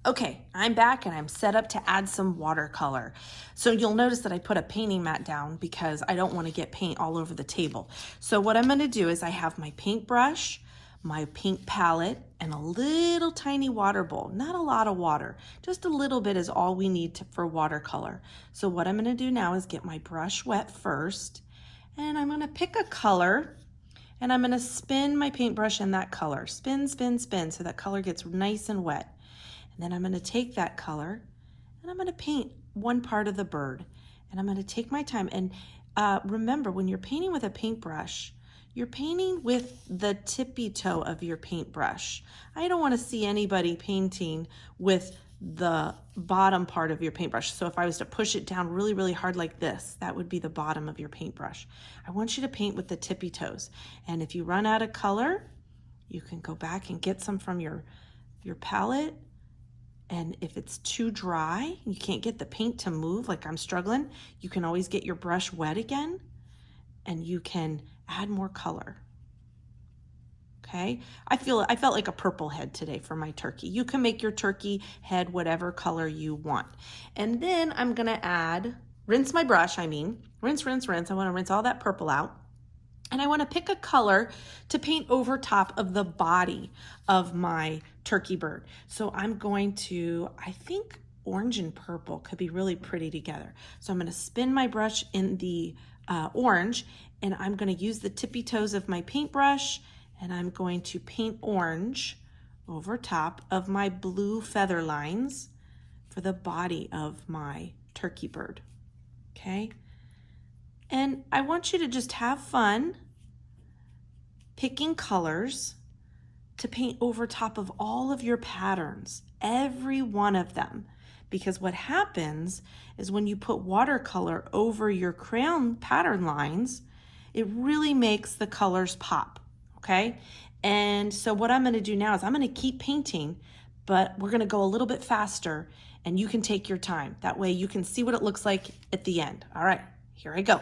Okay, I'm back and I'm set up to add some watercolor. So you'll notice that I put a painting mat down because I don't want to get paint all over the table. So what I'm going to do is I have my paintbrush, my paint palette, and a little tiny water bowl. Not a lot of water, just a little bit is all we need for watercolor. So what I'm going to do now is get my brush wet first, and I'm going to pick a color, and I'm going to spin my paintbrush in that color. Spin, spin, spin, so that color gets nice and wet. And then I'm going to take that color and I'm going to paint one part of the bird. And I'm going to take my time. And remember, when you're painting with a paintbrush, you're painting with the tippy toe of your paintbrush. I don't want to see anybody painting with the bottom part of your paintbrush. So if I was to push it down really, really hard like this, that would be the bottom of your paintbrush. I want you to paint with the tippy toes. And if you run out of color, you can go back and get some from your palette. And if it's too dry, you can't get the paint to move like I'm struggling, you can always get your brush wet again and you can add more color. Okay, I felt like a purple head today for my turkey. You can make your turkey head whatever color you want. And then I'm gonna rinse my brush, rinse, rinse, rinse. I wanna rinse all that purple out. And I want to pick a color to paint over top of the body of my turkey bird. So I'm going to, I think orange and purple could be really pretty together. So I'm going to spin my brush in the orange, and I'm going to use the tippy toes of my paintbrush, and I'm going to paint orange over top of my blue feather lines for the body of my turkey bird. Okay. And I want you to just have fun picking colors to paint over top of all of your patterns, every one of them. Because what happens is when you put watercolor over your crayon pattern lines, it really makes the colors pop, okay? And so what I'm gonna do now is I'm gonna keep painting, but we're gonna go a little bit faster and you can take your time. That way you can see what it looks like at the end. All right, here I go.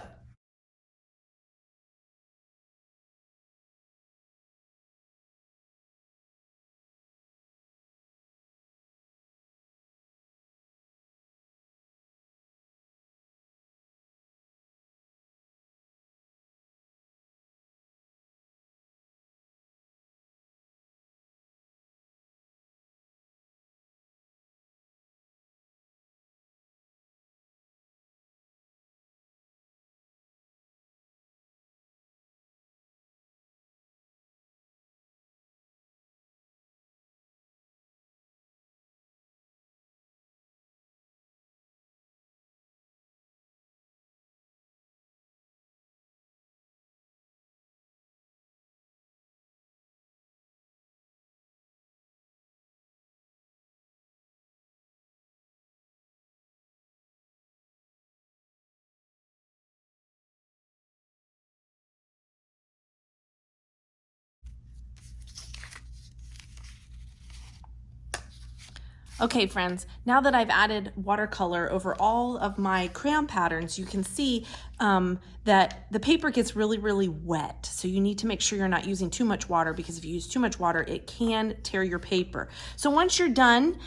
Okay, friends, now that I've added watercolor over all of my crayon patterns, you can see that the paper gets really, really wet. So you need to make sure you're not using too much water, because if you use too much water, it can tear your paper. So once you're done,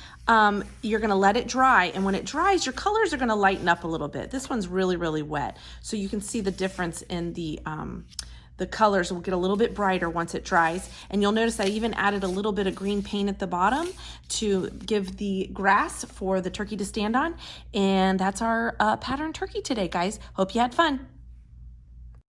you're gonna let it dry. And when it dries, your colors are gonna lighten up a little bit. This one's really, really wet. So you can see the difference in the colors will get a little bit brighter once it dries. And you'll notice I even added a little bit of green paint at the bottom to give the grass for the turkey to stand on. And that's our pattern turkey today, guys. Hope you had fun.